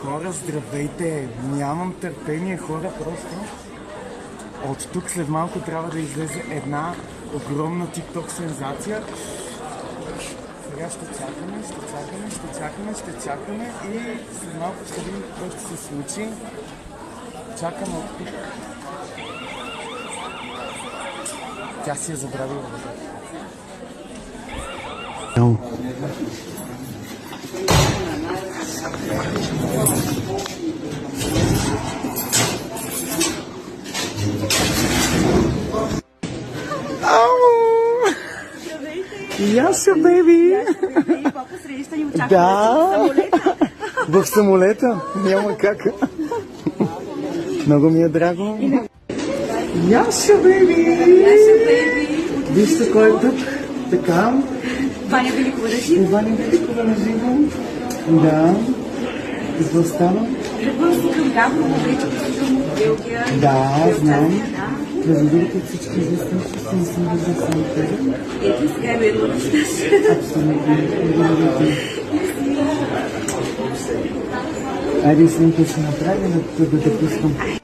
Хора, здравейте! Нямам търпение, хора, просто. От тук след малко трябва да излезе една огромна TikTok сензация. Сега ще чакаме и след малко ще видим какво ще се случи. Чакаме от тук. Тя си е забравила водата. Яша, бейби! Папа среща ни очаква Да! В самолета? Няма как. Много ми е драго. Яша, бейби! Вижте кой е тук. Така. Ваня Великова да живо. Ваня Великова на живо. Да. Какво става? Тръгвам си към Габрово, вече посетвам от Белгия. Да, знам. Да. Разбирате всички известни, че съм виждал само тебе. Ето сега е едно неща. Абсолютно. Айде, снимка ще направим, да те пускам.